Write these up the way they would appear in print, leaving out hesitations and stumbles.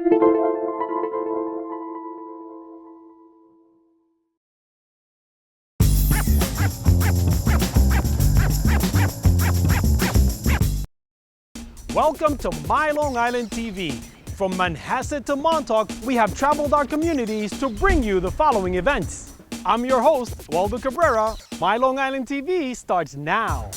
Welcome to My Long Island TV. From Manhasset to Montauk, we have traveled our communities to bring you the following events. I'm your host, Waldo Cabrera. My Long Island TV starts now.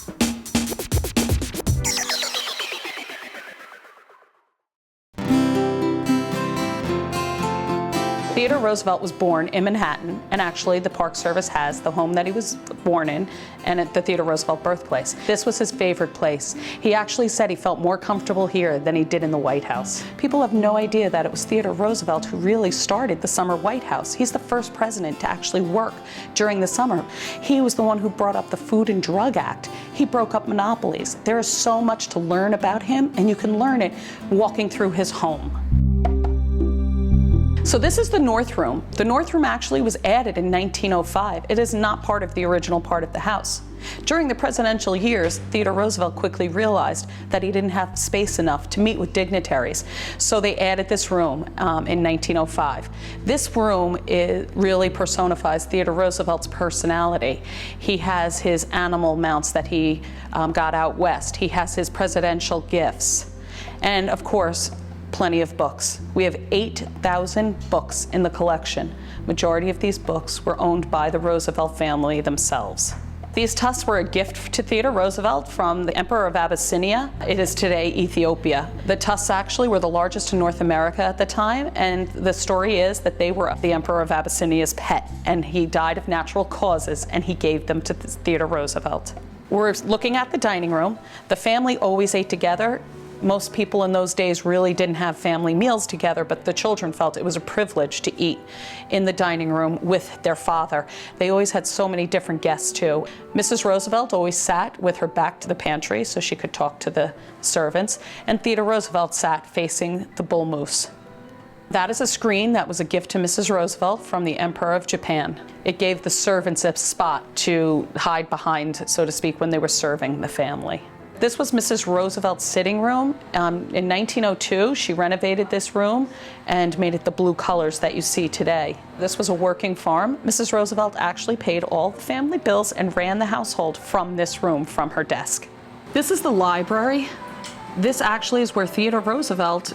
Theodore Roosevelt was born in Manhattan, and actually the Park Service has the home that he was born in, and at the Theodore Roosevelt Birthplace. This was his favorite place. He actually said he felt more comfortable here than he did in the White House. People have no idea that it was Theodore Roosevelt who really started the summer White House. He's the first president to actually work during the summer. He was the one who brought up the Food and Drug Act. He broke up monopolies. There is so much to learn about him, and you can learn it walking through his home. So this is the North Room. The North Room actually was added in 1905. It is not part of the original part of the house. During the presidential years, Theodore Roosevelt quickly realized that he didn't have space enough to meet with dignitaries. So they added this room in 1905. This room really personifies Theodore Roosevelt's personality. He has his animal mounts that he got out west. He has his presidential gifts. And of course, plenty of books. We have 8,000 books in the collection. Majority of these books were owned by the Roosevelt family themselves. These tusks were a gift to Theodore Roosevelt from the Emperor of Abyssinia. It is today Ethiopia. The tusks actually were the largest in North America at the time, and the story is that they were the Emperor of Abyssinia's pet, and he died of natural causes, and he gave them to Theodore Roosevelt. We're looking at the dining room. The family always ate together. Most people in those days really didn't have family meals together, but the children felt it was a privilege to eat in the dining room with their father. They always had so many different guests too. Mrs. Roosevelt always sat with her back to the pantry so she could talk to the servants, and Theodore Roosevelt sat facing the bull moose. That is a screen that was a gift to Mrs. Roosevelt from the Emperor of Japan. It gave the servants a spot to hide behind, so to speak, when they were serving the family. This was Mrs. Roosevelt's sitting room. In 1902, she renovated this room and made it the blue colors that you see today. This was a working farm. Mrs. Roosevelt actually paid all the family bills and ran the household from this room, from her desk. This is the library. This actually is where Theodore Roosevelt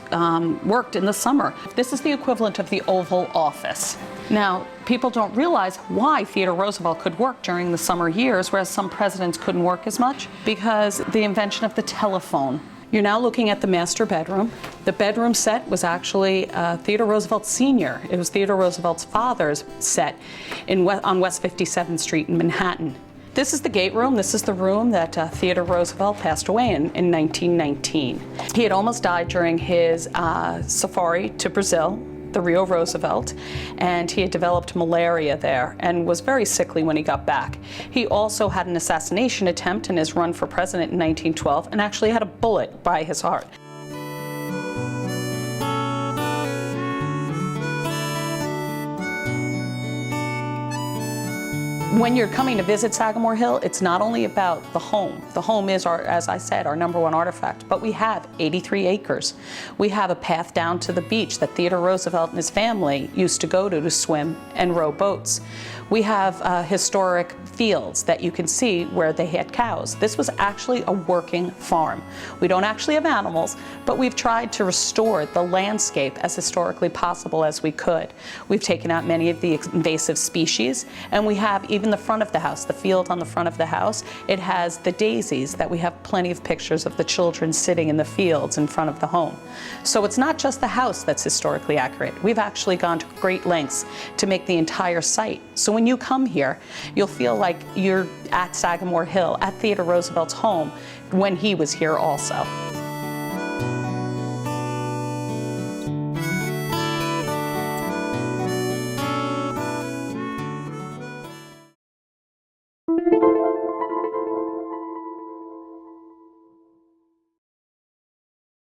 worked in the summer. This is the equivalent of the Oval Office. Now, people don't realize why Theodore Roosevelt could work during the summer years, whereas some presidents couldn't work as much, because the invention of the telephone. You're now looking at the master bedroom. The bedroom set was actually Theodore Roosevelt Sr. It was Theodore Roosevelt's father's set on West 57th Street in Manhattan. This is the gate room. This is the room that Theodore Roosevelt passed away in 1919. He had almost died during his safari to Brazil, the Rio Roosevelt, and he had developed malaria there and was very sickly when he got back. He also had an assassination attempt in his run for president in 1912 and actually had a bullet by his heart. When you're coming to visit Sagamore Hill, it's not only about the home. The home is, as I said, our #1 artifact, but we have 83 acres. We have a path down to the beach that Theodore Roosevelt and his family used to go to swim and row boats. We have historic fields that you can see where they had cows. This was actually a working farm. We don't actually have animals, but we've tried to restore the landscape as historically possible as we could. We've taken out many of the invasive species, and we have even the front of the house, the field on the front of the house. It has the daisies that we have plenty of pictures of the children sitting in the fields in front of the home. So it's not just the house that's historically accurate. We've actually gone to great lengths to make the entire site. So when you come here, you'll feel like you're at Sagamore Hill, at Theodore Roosevelt's home, when he was here also.